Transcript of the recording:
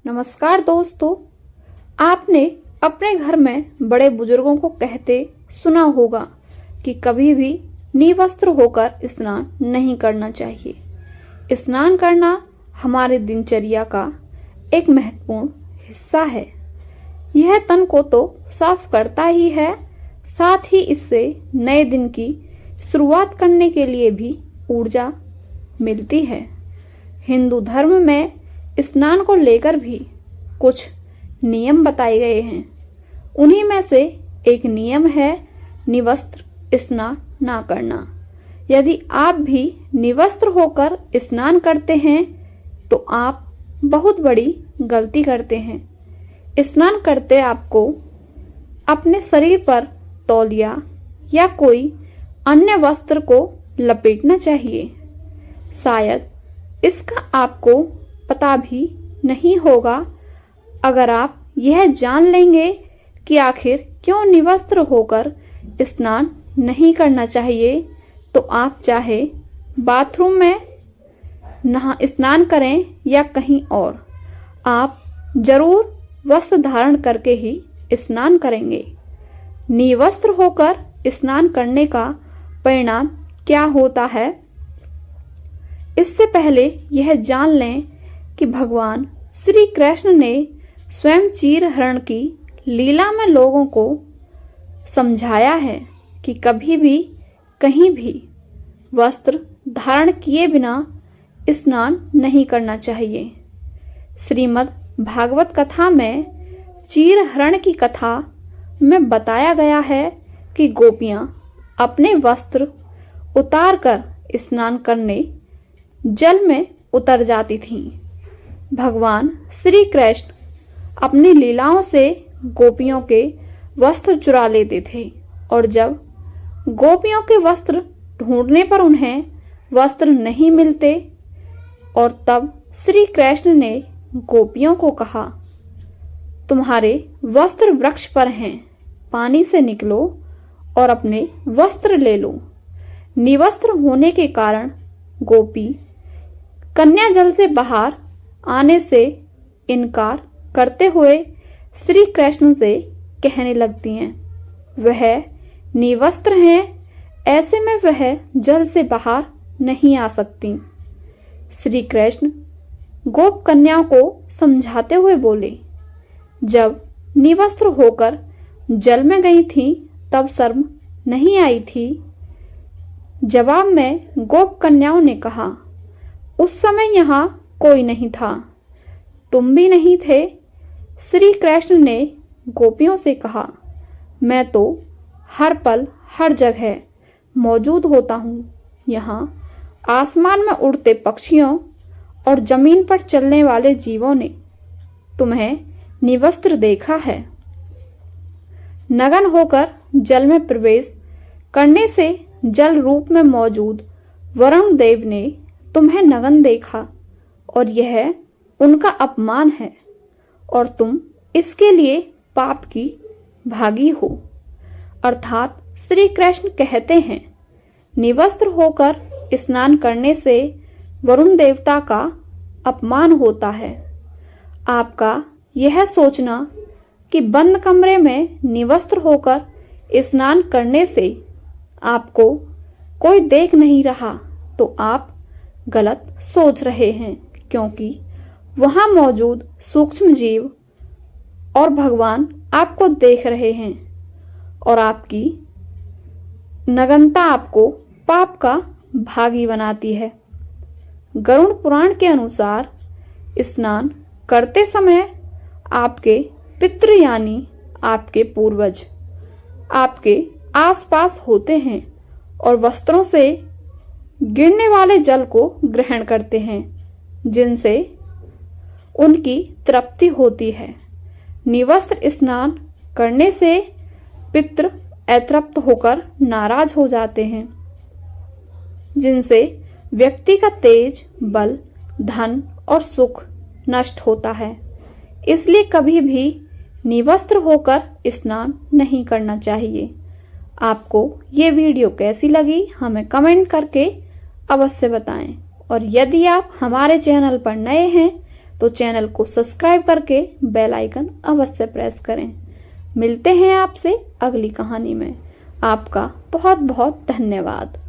नमस्कार दोस्तों, आपने अपने घर में बड़े बुजुर्गों को कहते सुना होगा कि कभी भी निवस्त्र होकर स्नान नहीं करना चाहिए। स्नान करना हमारे दिनचर्या का एक महत्वपूर्ण हिस्सा है। यह तन को तो साफ करता ही है, साथ ही इससे नए दिन की शुरुआत करने के लिए भी ऊर्जा मिलती है। हिंदू धर्म में स्नान को लेकर भी कुछ नियम बताए गए हैं। उन्हीं में से एक नियम है निवस्त्र स्नान ना करना। यदि आप भी निवस्त्र होकर स्नान करते हैं तो आप बहुत बड़ी गलती करते हैं। स्नान करते आपको अपने शरीर पर तौलिया या कोई अन्य वस्त्र को लपेटना चाहिए। शायद इसका आपको पता भी नहीं होगा। अगर आप यह जान लेंगे कि आखिर क्यों निवस्त्र होकर स्नान नहीं करना चाहिए, तो आप चाहे बाथरूम में स्नान करें या कहीं और, आप जरूर वस्त्र धारण करके ही स्नान करेंगे। निवस्त्र होकर स्नान करने का परिणाम क्या होता है, इससे पहले यह जान लें कि भगवान श्री कृष्ण ने स्वयं चीर हरण की लीला में लोगों को समझाया है कि कभी भी कहीं भी वस्त्र धारण किए बिना स्नान नहीं करना चाहिए। श्रीमद् भागवत कथा में चीर हरण की कथा में बताया गया है कि गोपियां अपने वस्त्र उतारकर स्नान करने जल में उतर जाती थीं। भगवान श्री कृष्ण अपनी लीलाओं से गोपियों के वस्त्र चुरा लेते थे और जब गोपियों के वस्त्र ढूंढने पर उन्हें वस्त्र नहीं मिलते और तब श्री कृष्ण ने गोपियों को कहा, तुम्हारे वस्त्र वृक्ष पर हैं, पानी से निकलो और अपने वस्त्र ले लो। निवस्त्र होने के कारण गोपी कन्या जल से बाहर आने से इनकार करते हुए श्री कृष्ण से कहने लगती हैं, वह निवस्त्र हैं, ऐसे में वह जल से बाहर नहीं आ सकती। श्री कृष्ण गोप कन्याओं को समझाते हुए बोले, जब निवस्त्र होकर जल में गई थी तब शर्म नहीं आई थी। जवाब में गोप कन्याओं ने कहा, उस समय यहाँ कोई नहीं था, तुम भी नहीं थे। श्री कृष्ण ने गोपियों से कहा, मैं तो हर पल हर जगह मौजूद होता हूँ। यहाँ आसमान में उड़ते पक्षियों और जमीन पर चलने वाले जीवों ने तुम्हें निवस्त्र देखा है। नग्न होकर जल में प्रवेश करने से जल रूप में मौजूद वरुण देव ने तुम्हें नग्न देखा और यह उनका अपमान है और तुम इसके लिए पाप की भागी हो। अर्थात श्री कृष्ण कहते हैं, निवस्त्र होकर स्नान करने से वरुण देवता का अपमान होता है। आपका यह सोचना कि बंद कमरे में निवस्त्र होकर स्नान करने से आपको कोई देख नहीं रहा, तो आप गलत सोच रहे हैं, क्योंकि वहां मौजूद सूक्ष्म जीव और भगवान आपको देख रहे हैं और आपकी नग्नता आपको पाप का भागी बनाती है। गरुड़ पुराण के अनुसार स्नान करते समय आपके पितृ यानी आपके पूर्वज आपके आसपास होते हैं और वस्त्रों से गिरने वाले जल को ग्रहण करते हैं, जिनसे उनकी तृप्ति होती है। निवस्त्र स्नान करने से पितृ अतृप्त होकर नाराज हो जाते हैं, जिनसे व्यक्ति का तेज, बल, धन और सुख नष्ट होता है। इसलिए कभी भी निवस्त्र होकर स्नान नहीं करना चाहिए। आपको ये वीडियो कैसी लगी हमें कमेंट करके अवश्य बताएं और यदि आप हमारे चैनल पर नए हैं तो चैनल को सब्सक्राइब करके बेल आइकन अवश्य प्रेस करें। मिलते हैं आपसे अगली कहानी में। आपका बहुत बहुत धन्यवाद।